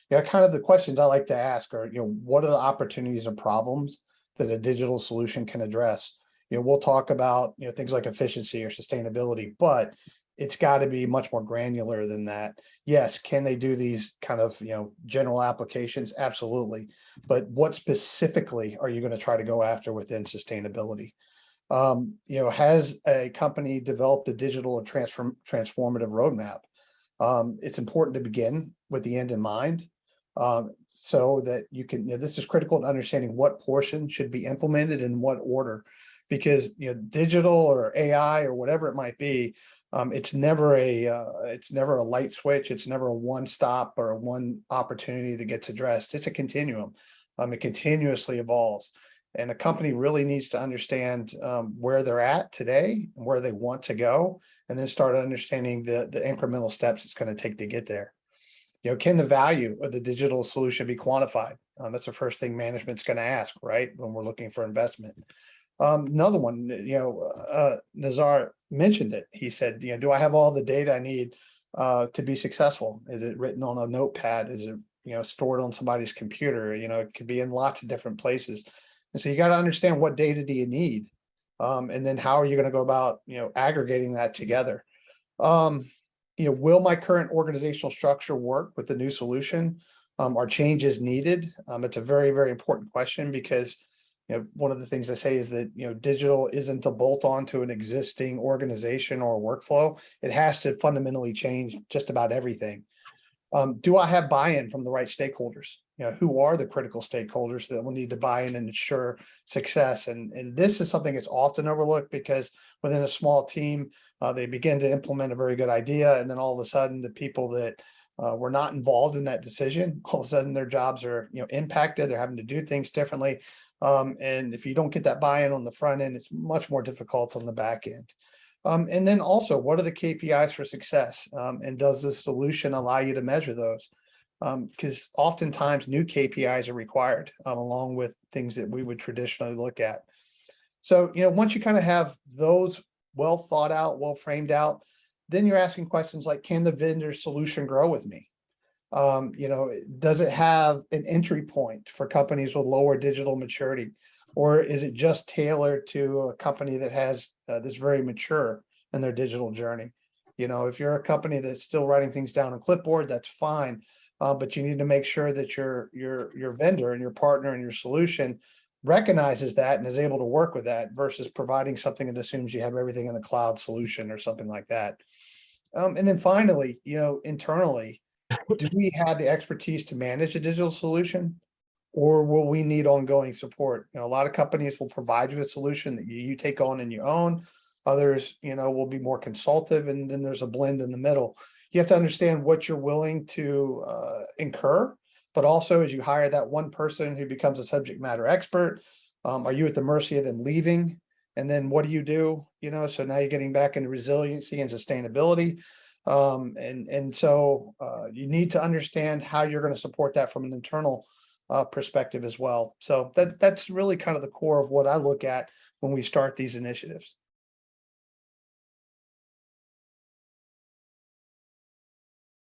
Yeah, kind of the questions I like to ask are, what are the opportunities and problems that a digital solution can address? We'll talk about, things like efficiency or sustainability, but it's got to be much more granular than that. Yes, can they do these kind of, general applications? Absolutely. But what specifically are you going to try to go after within sustainability? Has a company developed a digital or transformative roadmap? It's important to begin with the end in mind, so that you can, this is critical to understanding what portion should be implemented in what order, because, digital or AI or whatever it might be, it's never a light switch. It's never a one stop or a one opportunity that gets addressed. It's a continuum. It continuously evolves. And a company really needs to understand where they're at today and where they want to go, and then start understanding the incremental steps it's going to take to get there. Can the value of the digital solution be quantified? That's the first thing management's going to ask, right? When we're looking for investment. Another one, Nazar mentioned it. He said, do I have all the data I need to be successful? Is it written on a notepad? Is it, stored on somebody's computer? It could be in lots of different places. And so you got to understand, what data do you need? And then how are you going to go about, aggregating that together? Will my current organizational structure work with the new solution? Are changes needed? It's a very, very important question, because one of the things I say is that, digital isn't a bolt on to an existing organization or workflow. It has to fundamentally change just about everything. Do I have buy-in from the right stakeholders? Who are the critical stakeholders that will need to buy in and ensure success? And this is something that's often overlooked, because within a small team, they begin to implement a very good idea, and then all of a sudden, the people that were not involved in that decision, all of a sudden their jobs are impacted. They're having to do things differently. And if you don't get that buy-in on the front end, it's much more difficult on the back end. And then also, what are the KPIs for success? And does the solution allow you to measure those? Because oftentimes new KPIs are required, along with things that we would traditionally look at. So, once you kind of have those well thought out, well framed out, then you're asking questions like, can the vendor solution grow with me? Does it have an entry point for companies with lower digital maturity? Or is it just tailored to a company that has that's very mature in their digital journey? If you're a company that's still writing things down on clipboard, that's fine. But you need to make sure that your vendor and your partner and your solution recognizes that and is able to work with that, versus providing something that assumes you have everything in a cloud solution or something like that. And then finally, internally, do we have the expertise to manage a digital solution, or will we need ongoing support? A lot of companies will provide you a solution that you take on and you own. Others, will be more consultative, and then there's a blend in the middle. You have to understand what you're willing to incur, but also, as you hire that one person who becomes a subject matter expert, are you at the mercy of them leaving? And then what do you do? So now you're getting back into resiliency and sustainability. So you need to understand how you're going to support that from an internal perspective as well. So that's really kind of the core of what I look at when we start these initiatives.